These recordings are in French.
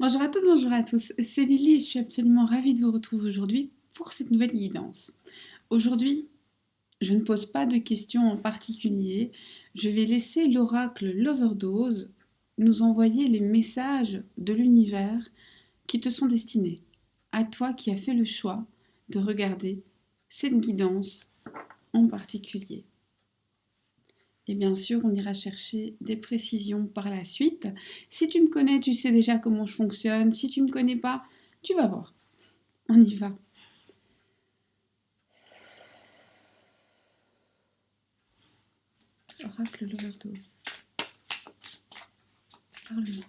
Bonjour à toutes, bonjour à tous. C'est Lily et je suis absolument ravie de vous retrouver aujourd'hui pour cette nouvelle guidance. Aujourd'hui, je ne pose pas de questions en particulier. Je vais laisser l'oracle L'Overdose nous envoyer les messages de l'univers qui te sont destinés. À toi qui as fait le choix de regarder cette guidance en particulier. Et bien sûr, on ira chercher des précisions par la suite. Si tu me connais, tu sais déjà comment je fonctionne. Si tu ne me connais pas, tu vas voir. On y va. Oracle l'overdose. Parle-moi.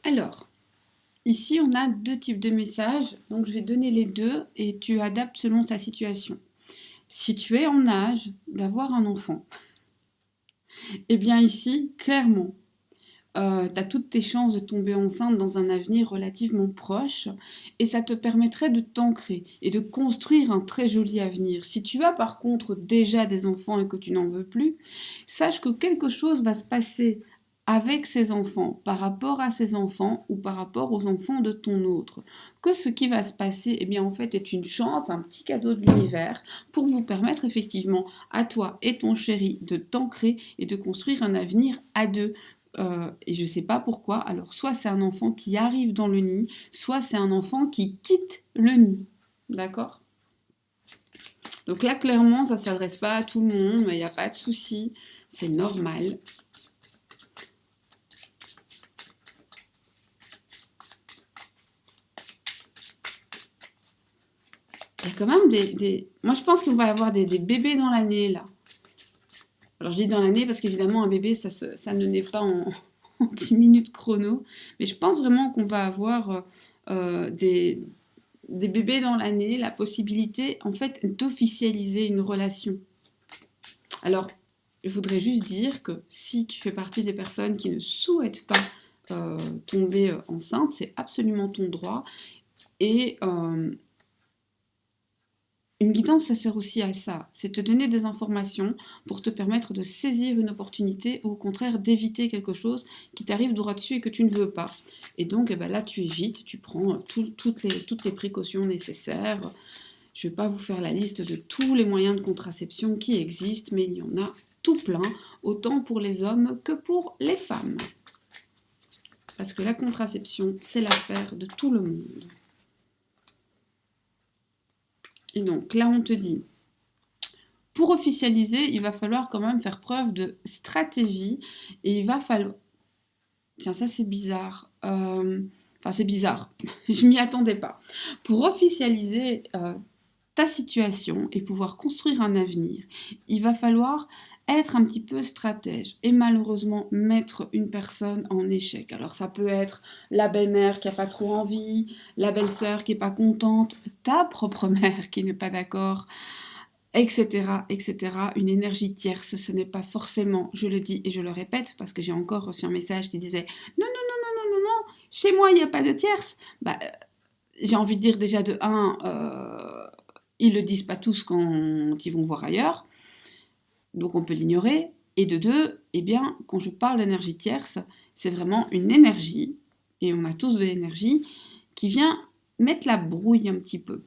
Alors, ici, on a deux types de messages. Donc, je vais donner les deux et tu adaptes selon ta situation. Si tu es en âge d'avoir un enfant, eh bien ici, clairement, tu as toutes tes chances de tomber enceinte dans un avenir relativement proche et ça te permettrait de t'ancrer et de construire un très joli avenir. Si tu as par contre déjà des enfants et que tu n'en veux plus, sache que quelque chose va se passer avec ces enfants, par rapport à ces enfants ou par rapport aux enfants de ton autre. Que ce qui va se passer, eh bien en fait, est une chance, un petit cadeau de l'univers pour vous permettre effectivement à toi et ton chéri de t'ancrer et de construire un avenir à deux. Et je ne sais pas pourquoi. Alors, soit c'est un enfant qui arrive dans le nid, soit c'est un enfant qui quitte le nid. D'accord? Donc là, clairement, ça ne s'adresse pas à tout le monde, mais il n'y a pas de souci. C'est normal. Il y a quand même Moi, je pense qu'on va avoir des bébés dans l'année, là. Alors, je dis dans l'année parce qu'évidemment, un bébé, ça ne naît pas en 10 minutes chrono. Mais je pense vraiment qu'on va avoir des bébés dans l'année, la possibilité en fait d'officialiser une relation. Alors, je voudrais juste dire que si tu fais partie des personnes qui ne souhaitent pas tomber enceinte, c'est absolument ton droit. Et une guidance, ça sert aussi à ça, c'est te donner des informations pour te permettre de saisir une opportunité ou au contraire d'éviter quelque chose qui t'arrive droit dessus et que tu ne veux pas. Et donc eh ben là, tu évites, tu prends toutes les précautions nécessaires. Je ne vais pas vous faire la liste de tous les moyens de contraception qui existent, mais il y en a tout plein, autant pour les hommes que pour les femmes. Parce que la contraception, c'est l'affaire de tout le monde. Et donc là, on te dit, pour officialiser, il va falloir quand même faire preuve de stratégie et il va falloir... Tiens, ça c'est bizarre. Enfin, c'est bizarre. Je m'y attendais pas. Pour officialiser ta situation et pouvoir construire un avenir, il va falloir être un petit peu stratège et malheureusement mettre une personne en échec. Alors ça peut être la belle-mère qui n'a pas trop envie, la belle-sœur qui n'est pas contente, ta propre mère qui n'est pas d'accord, etc., etc. Une énergie tierce, ce n'est pas forcément, je le dis et je le répète, parce que j'ai encore reçu un message qui disait « Non, non, non, non, non, non, non, chez moi, il n'y a pas de tierce. » Bah, j'ai envie de dire déjà de 1, ils le disent pas tous quand ils vont voir ailleurs, donc on peut l'ignorer. Et de 2, eh bien, quand je parle d'énergie tierce, c'est vraiment une énergie, et on a tous de l'énergie, qui vient mettre la brouille un petit peu.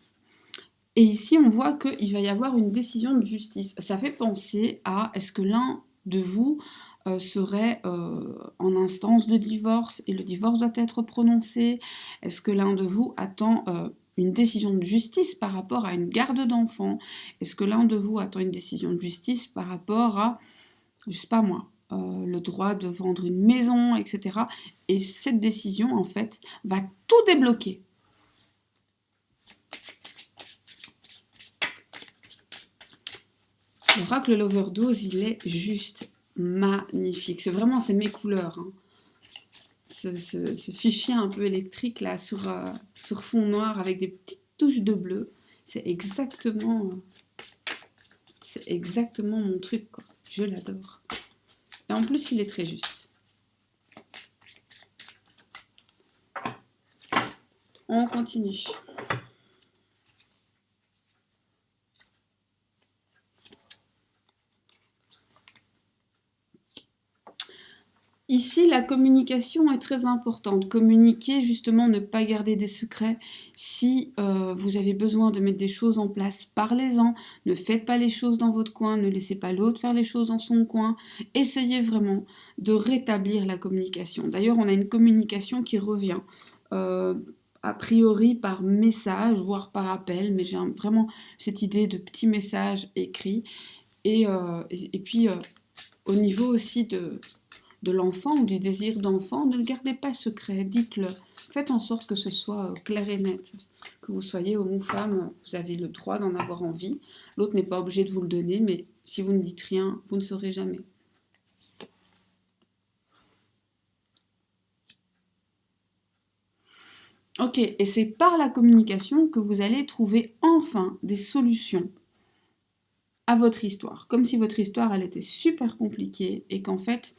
Et ici, on voit qu'il va y avoir une décision de justice. Ça fait penser à est-ce que l'un de vous serait en instance de divorce et le divorce doit être prononcé? Est-ce que l'un de vous attend une décision de justice par rapport à une garde d'enfants? Est-ce que l'un de vous attend une décision de justice par rapport à, je sais pas moi, le droit de vendre une maison, etc. Et cette décision, en fait, va tout débloquer. L'oracle l'overdose, il est juste magnifique. C'est vraiment, c'est mes couleurs. Hein. Ce fichier un peu électrique là sur fond noir avec des petites touches de bleu, c'est exactement mon truc, quoi. Je l'adore. Et en plus, il est très juste. On continue. Ici, la communication est très importante. Communiquer, justement, ne pas garder des secrets. Si vous avez besoin de mettre des choses en place, parlez-en. Ne faites pas les choses dans votre coin. Ne laissez pas l'autre faire les choses dans son coin. Essayez vraiment de rétablir la communication. D'ailleurs, on a une communication qui revient. A priori par message, voire par appel, mais j'ai vraiment cette idée de petits messages écrits. Et puis, au niveau aussi de l'enfant ou du désir d'enfant, ne le gardez pas secret, dites-le. Faites en sorte que ce soit clair et net. Que vous soyez homme ou femme, vous avez le droit d'en avoir envie. L'autre n'est pas obligé de vous le donner, mais si vous ne dites rien, vous ne saurez jamais. Ok, et c'est par la communication que vous allez trouver enfin des solutions à votre histoire. Comme si votre histoire, elle était super compliquée et qu'en fait,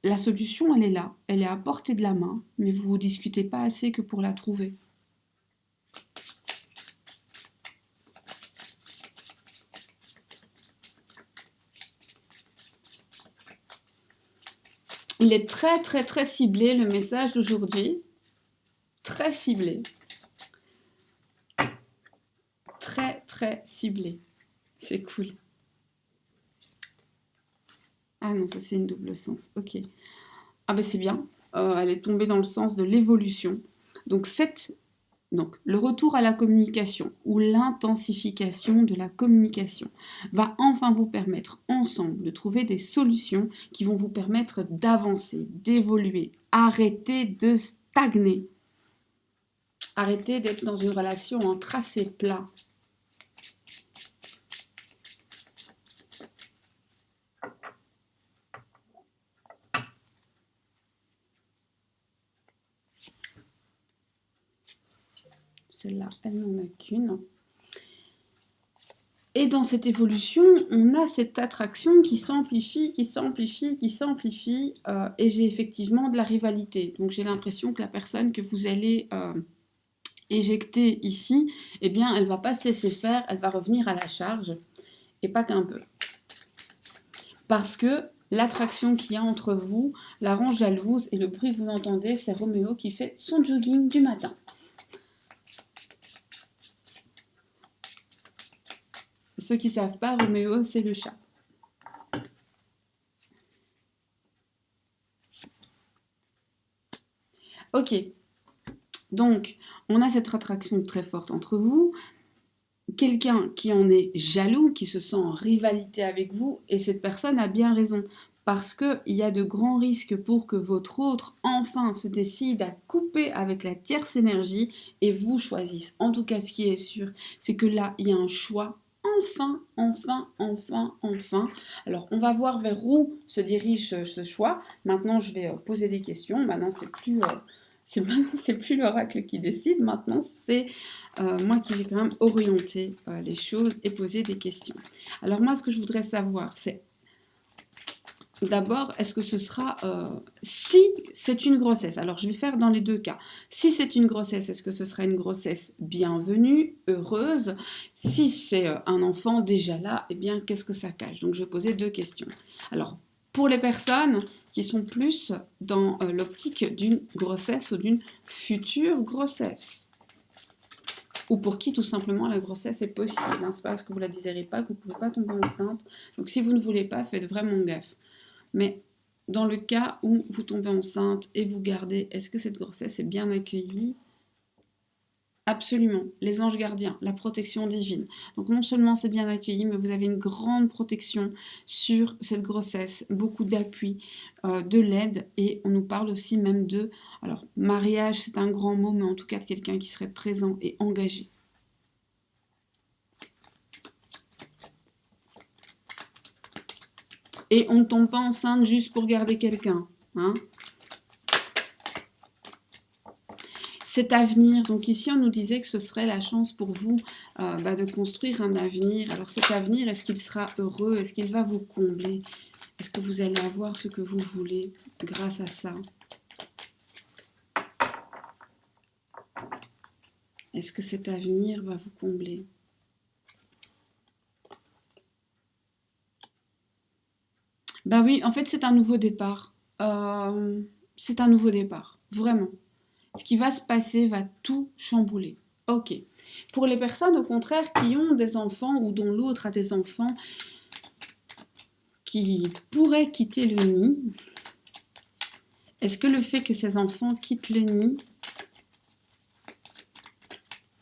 la solution, elle est là, elle est à portée de la main, mais vous ne discutez pas assez que pour la trouver. Il est très très très ciblé, le message d'aujourd'hui. Très ciblé. Très très ciblé. C'est cool. Ah non, ça c'est une double sens. Ok. Ah ben c'est bien. Elle est tombée dans le sens de l'évolution. Donc le retour à la communication ou l'intensification de la communication va enfin vous permettre ensemble de trouver des solutions qui vont vous permettre d'avancer, d'évoluer, arrêter de stagner. Arrêtez d'être dans une relation en tracé plat. Celle-là, elle n'en a qu'une. Et dans cette évolution, on a cette attraction qui s'amplifie, qui s'amplifie, qui s'amplifie. Et j'ai effectivement de la rivalité. Donc j'ai l'impression que la personne que vous allez éjecter ici, eh bien, elle ne va pas se laisser faire, elle va revenir à la charge. Et pas qu'un peu. Parce que l'attraction qu'il y a entre vous la rend jalouse. Et le bruit que vous entendez, c'est Roméo qui fait son jogging du matin. Ceux qui ne savent pas, Roméo, c'est le chat. Ok, donc on a cette attraction très forte entre vous. Quelqu'un qui en est jaloux, qui se sent en rivalité avec vous, et cette personne a bien raison. Parce qu'il y a de grands risques pour que votre autre, enfin, se décide à couper avec la tierce énergie et vous choisisse. En tout cas, ce qui est sûr, c'est que là, il y a un choix. Enfin. Alors, on va voir vers où se dirige ce choix. Maintenant, je vais poser des questions. Maintenant, c'est plus l'oracle qui décide. Maintenant, c'est moi qui vais quand même orienter les choses et poser des questions. Alors moi, ce que je voudrais savoir, c'est d'abord, est-ce que ce sera... si c'est une grossesse, alors je vais faire dans les deux cas. Si c'est une grossesse, est-ce que ce sera une grossesse bienvenue, heureuse? Si c'est un enfant déjà là, eh bien, qu'est-ce que ça cache? Donc, je vais poser deux questions. Alors, pour les personnes qui sont plus dans l'optique d'une grossesse ou d'une future grossesse, ou pour qui tout simplement la grossesse est possible. Hein. C'est pas parce que vous ne la désirez pas que vous ne pouvez pas tomber enceinte. Donc si vous ne voulez pas, faites vraiment gaffe. Mais dans le cas où vous tombez enceinte et vous gardez, est-ce que cette grossesse est bien accueillie? Absolument, les anges gardiens, la protection divine. Donc non seulement c'est bien accueilli, mais vous avez une grande protection sur cette grossesse, beaucoup d'appui, de l'aide, et on nous parle aussi même de, alors mariage c'est un grand mot, mais en tout cas de quelqu'un qui serait présent et engagé. Et on ne tombe pas enceinte juste pour garder quelqu'un, hein. Cet avenir, donc ici on nous disait que ce serait la chance pour vous de construire un avenir. Alors cet avenir, est-ce qu'il sera heureux? Est-ce qu'il va vous combler? Est-ce que vous allez avoir ce que vous voulez grâce à ça? Est-ce que cet avenir va vous combler? Ben oui, en fait c'est un nouveau départ. C'est un nouveau départ, vraiment. Ce qui va se passer va tout chambouler. Ok. Pour les personnes, au contraire, qui ont des enfants ou dont l'autre a des enfants qui pourraient quitter le nid, est-ce que le fait que ces enfants quittent le nid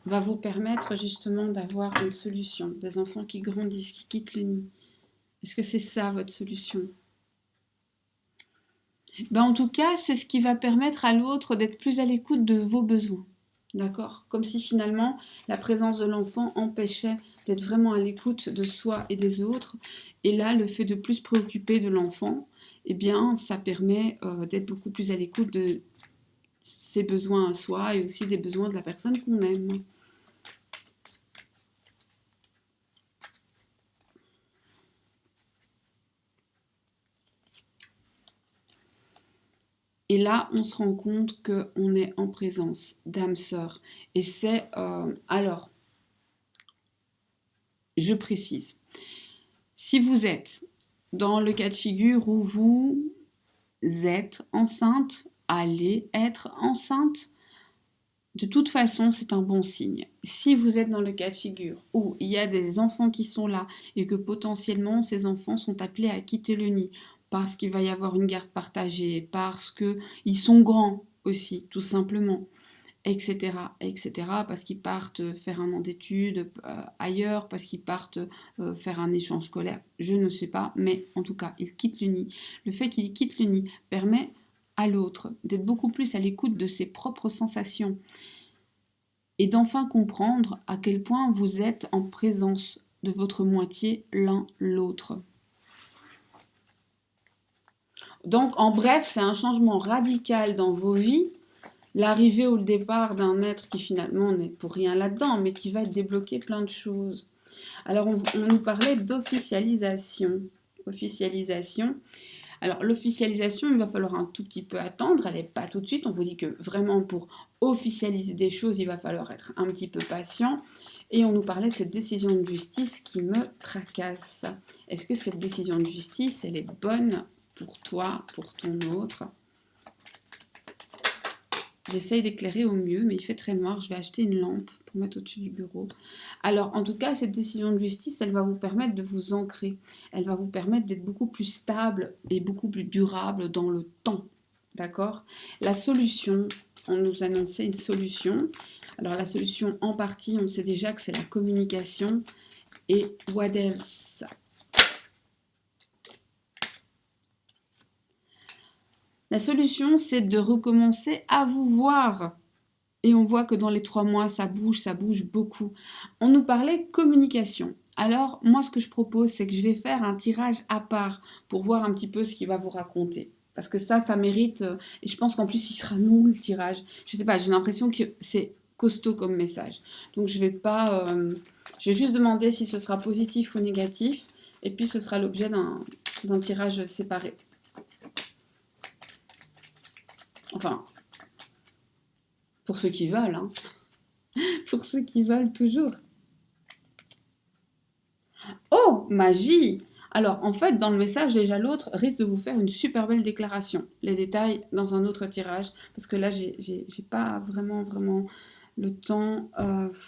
va vous permettre justement d'avoir une solution? Des enfants qui grandissent, qui quittent le nid. Est-ce que c'est ça votre solution? Ben, en tout cas, c'est ce qui va permettre à l'autre d'être plus à l'écoute de vos besoins. D'accord? Comme si finalement la présence de l'enfant empêchait d'être vraiment à l'écoute de soi et des autres. Et là, le fait de plus se préoccuper de l'enfant, eh bien, ça permet d'être beaucoup plus à l'écoute de ses besoins à soi et aussi des besoins de la personne qu'on aime. Et là, on se rend compte qu'on est en présence d'âme sœur. Et c'est... alors, je précise. Si vous êtes dans le cas de figure où vous êtes enceinte, allez être enceinte, de toute façon, c'est un bon signe. Si vous êtes dans le cas de figure où il y a des enfants qui sont là et que potentiellement ces enfants sont appelés à quitter le nid parce qu'il va y avoir une garde partagée, parce qu'ils sont grands aussi, tout simplement, etc., etc., parce qu'ils partent faire un an d'études ailleurs, parce qu'ils partent faire un échange scolaire, je ne sais pas, mais en tout cas, ils quittent le nid. Le fait qu'ils quittent le nid permet à l'autre d'être beaucoup plus à l'écoute de ses propres sensations et d'enfin comprendre à quel point vous êtes en présence de votre moitié l'un l'autre. Donc, en bref, c'est un changement radical dans vos vies, l'arrivée ou le départ d'un être qui finalement n'est pour rien là-dedans, mais qui va débloquer plein de choses. Alors, on nous parlait d'officialisation. Officialisation. Alors, l'officialisation, il va falloir un tout petit peu attendre, elle n'est pas tout de suite. On vous dit que vraiment pour officialiser des choses, il va falloir être un petit peu patient. Et on nous parlait de cette décision de justice qui me tracasse. Est-ce que cette décision de justice, elle est bonne pour toi, pour ton autre? J'essaye d'éclairer au mieux, mais il fait très noir. Je vais acheter une lampe pour mettre au-dessus du bureau. Alors, en tout cas, cette décision de justice, elle va vous permettre de vous ancrer. Elle va vous permettre d'être beaucoup plus stable et beaucoup plus durable dans le temps. D'accord? La solution, on nous annonçait une solution. Alors, la solution, en partie, on sait déjà que c'est la communication. Et what else? La solution, c'est de recommencer à vous voir. Et on voit que dans les 3 mois, ça bouge beaucoup. On nous parlait communication. Alors, moi, ce que je propose, c'est que je vais faire un tirage à part pour voir un petit peu ce qu'il va vous raconter. Parce que ça mérite. Et je pense qu'en plus, il sera long, le tirage. Je sais pas, j'ai l'impression que c'est costaud comme message. Donc, je vais pas. Je vais juste demander si ce sera positif ou négatif. Et puis, ce sera l'objet d'un tirage séparé. Enfin, pour ceux qui veulent, hein. Pour ceux qui veulent toujours. Oh, magie! Alors, en fait, dans le message, déjà, l'autre risque de vous faire une super belle déclaration. Les détails dans un autre tirage, parce que là, j'ai pas vraiment le temps.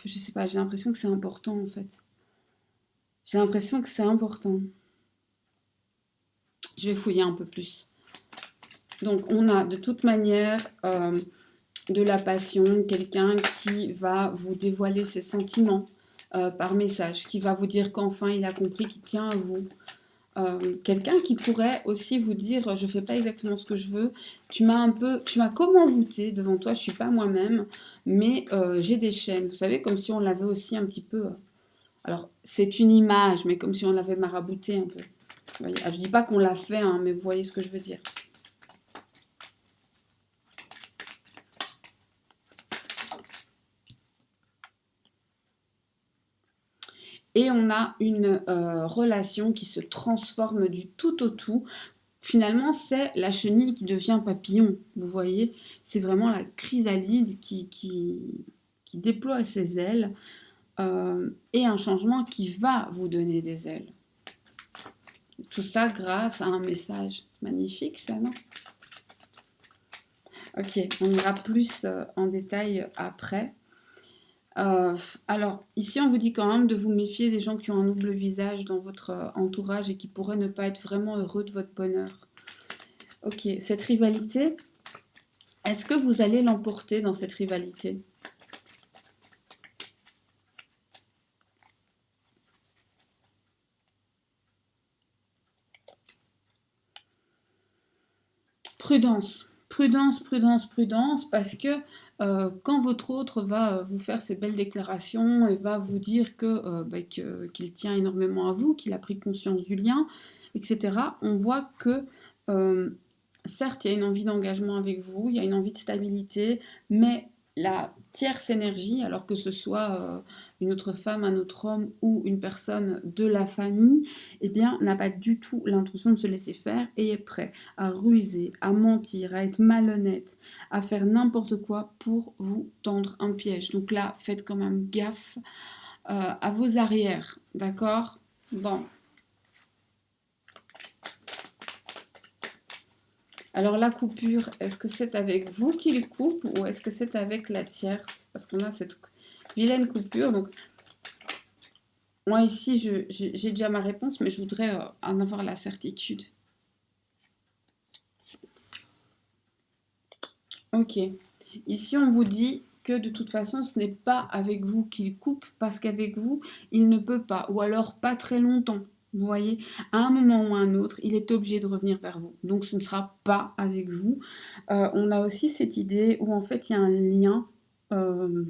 Je sais pas, j'ai l'impression que c'est important, en fait. J'ai l'impression que c'est important. Je vais fouiller un peu plus. Donc, on a de toute manière de la passion, quelqu'un qui va vous dévoiler ses sentiments par message, qui va vous dire qu'enfin il a compris qu'il tient à vous. Quelqu'un qui pourrait aussi vous dire je fais pas exactement ce que je veux, tu m'as comme envoûté devant toi, je suis pas moi-même, mais j'ai des chaînes, vous savez, comme si on l'avait aussi un petit peu, alors c'est une image, mais comme si on l'avait marabouté un peu. Vous voyez, je dis pas qu'on l'a fait, hein, mais vous voyez ce que je veux dire. Et on a une relation qui se transforme du tout au tout. Finalement, c'est la chenille qui devient papillon, vous voyez. C'est vraiment la chrysalide qui déploie ses ailes et un changement qui va vous donner des ailes. Tout ça grâce à un message magnifique, ça, non? Ok, on ira plus en détail après. Alors, ici, on vous dit quand même de vous méfier des gens qui ont un double visage dans votre entourage et qui pourraient ne pas être vraiment heureux de votre bonheur. Ok, cette rivalité, est-ce que vous allez l'emporter dans cette rivalité? Prudence, prudence, prudence, prudence, parce que quand votre autre va vous faire ces belles déclarations et va vous dire qu'il tient énormément à vous, qu'il a pris conscience du lien, etc., on voit que certes, il y a une envie d'engagement avec vous, il y a une envie de stabilité, mais la tierce énergie, alors que ce soit une autre femme, un autre homme ou une personne de la famille, eh bien, n'a pas du tout l'intention de se laisser faire et est prêt à ruser, à mentir, à être malhonnête, à faire n'importe quoi pour vous tendre un piège. Donc là, faites quand même gaffe à vos arrières, d'accord? Bon. Alors la coupure, est-ce que c'est avec vous qu'il coupe ou est-ce que c'est avec la tierce? Parce qu'on a cette vilaine coupure. Donc moi ici, j'ai déjà ma réponse, mais je voudrais en avoir la certitude. Ok. Ici, on vous dit que de toute façon, ce n'est pas avec vous qu'il coupe, parce qu'avec vous, il ne peut pas, ou alors pas très longtemps. Vous voyez, à un moment ou à un autre, il est obligé de revenir vers vous. Donc, ce ne sera pas avec vous. On a aussi cette idée où, en fait, il y a un lien. euh,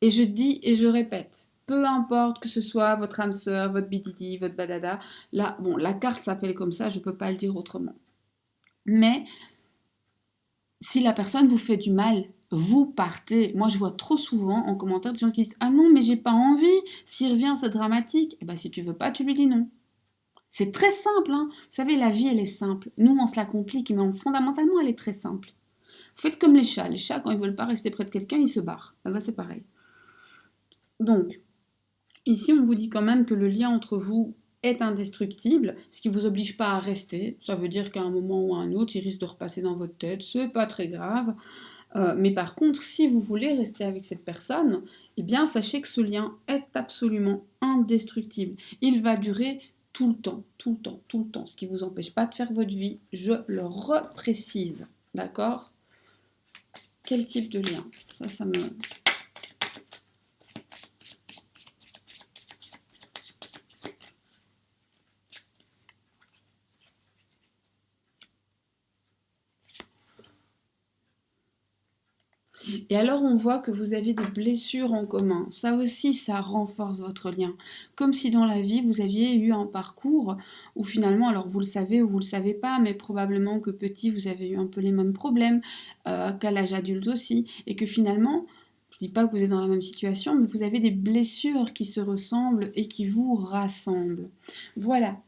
et je dis et je répète, peu importe que ce soit votre âme sœur, votre bididi, votre badada, là, bon, la carte s'appelle comme ça, je ne peux pas le dire autrement. Mais si la personne vous fait du mal, vous partez. Moi, je vois trop souvent en commentaire des gens qui disent ah non, mais j'ai pas envie. S'il revient, c'est dramatique. Et ben, si tu veux pas, tu lui dis non. C'est très simple, hein. Vous savez, la vie, elle est simple. Nous, on se la complique, mais fondamentalement, elle est très simple. Vous faites comme les chats. Les chats, quand ils veulent pas rester près de quelqu'un, ils se barrent. Ah ben, c'est pareil. Donc, ici, on vous dit quand même que le lien entre vous est indestructible, ce qui ne vous oblige pas à rester. Ça veut dire qu'à un moment ou à un autre, il risque de repasser dans votre tête. C'est pas très grave. Mais par contre, si vous voulez rester avec cette personne, eh bien, sachez que ce lien est absolument indestructible. Il va durer tout le temps, tout le temps, tout le temps. Ce qui ne vous empêche pas de faire votre vie, je le reprécise. D'accord? Quel type de lien? Ça me... Et alors on voit que vous avez des blessures en commun. Ça aussi, ça renforce votre lien. Comme si dans la vie, vous aviez eu un parcours où finalement, alors vous le savez ou vous le savez pas, mais probablement que petit, vous avez eu un peu les mêmes problèmes, qu'à l'âge adulte aussi, et que finalement, je dis pas que vous êtes dans la même situation, mais vous avez des blessures qui se ressemblent et qui vous rassemblent. Voilà.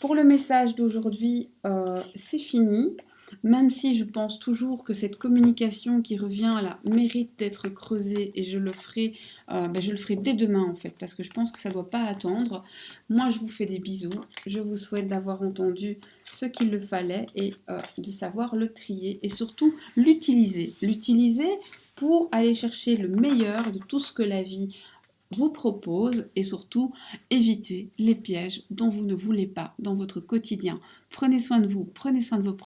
Pour le message d'aujourd'hui, c'est fini. Même si je pense toujours que cette communication qui revient là mérite d'être creusée et je le ferai dès demain en fait parce que je pense que ça ne doit pas attendre. Moi je vous fais des bisous, je vous souhaite d'avoir entendu ce qu'il le fallait et de savoir le trier et surtout l'utiliser. L'utiliser pour aller chercher le meilleur de tout ce que la vie vous propose et surtout éviter les pièges dont vous ne voulez pas dans votre quotidien. Prenez soin de vous, prenez soin de vos